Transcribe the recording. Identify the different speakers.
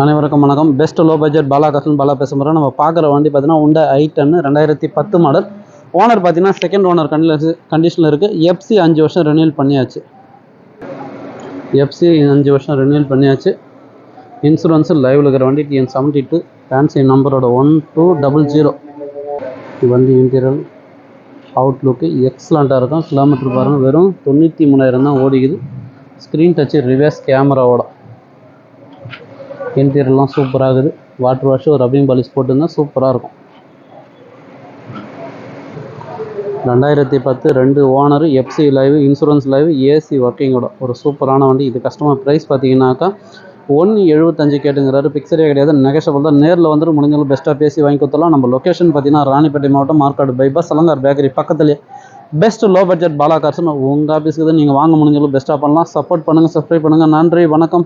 Speaker 1: அனைவருக்கும் வணக்கம். Best low budget பாலா காசன் பாலா பேச போகிறோம். நம்ம பார்க்குற வண்டி பார்த்தீங்கன்னா உண்டை i10 2010 மாடல். ஓனர் பார்த்தீங்கன்னா செகண்ட் ஓனர் கண்டிஷனில் இருக்குது. எஃப்சி 5 வருஷம் ரெனியூல் பண்ணியாச்சு. இன்சூரன்ஸு லைவில் இருக்கிற வண்டி TN72 ஃபேன்சி நம்பரோட 1200. வண்டி இன்டீரியல் அவுட்லுக்கு எக்ஸலண்ட்டாக இருக்கும். கிலோமீட்டர் பாருங்கள் வெறும் 93,000 தான் ஓடிக்குது. ஸ்க்ரீன் டச்சு ரிவர்ஸ் கேமராவோட. இன்டீரியர்லாம் சூப்பராகுது. வாட்டர் வாஷ் ரப்பிங் பாலிஷ் போட்டுருந்தா சூப்பராக இருக்கும். 2010 2 owner, FC live, insurance live, AC ஒர்க்கிங்கோட ஒரு சூப்பரான வண்டி. இது கஸ்டமர் ப்ரைஸ் பார்த்தீங்கன்னாக்கா 175 கேட்டுங்கிறாரு. பிக்சரே கிடையாது, நெகஷபிள் தான். நேரில் வந்துட்டு முடிஞ்சாலும் பெஸ்ட்டாக பேசி வாங்கி கொடுத்துலாம். நம்ம லொக்கேஷன் பார்த்தீங்கன்னா ராணிப்பேட்டை மாவட்டம், மார்க்காடு பைபாஸ், அலங்கார் பேக்கரி பக்கத்துலேயே. பெஸ்ட் லோ பட்ஜெட் பாலா கார்ஸ்னு உங்கள் ஆஃபீஸுக்கு தான் நீங்கள் வாங்க முடிஞ்சாலும் பெஸ்ட்டாக பண்ணலாம். சப்போர்ட் பண்ணுங்கள், சப்ஸ்கிரைப் பண்ணுங்கள். நன்றி, வணக்கம்.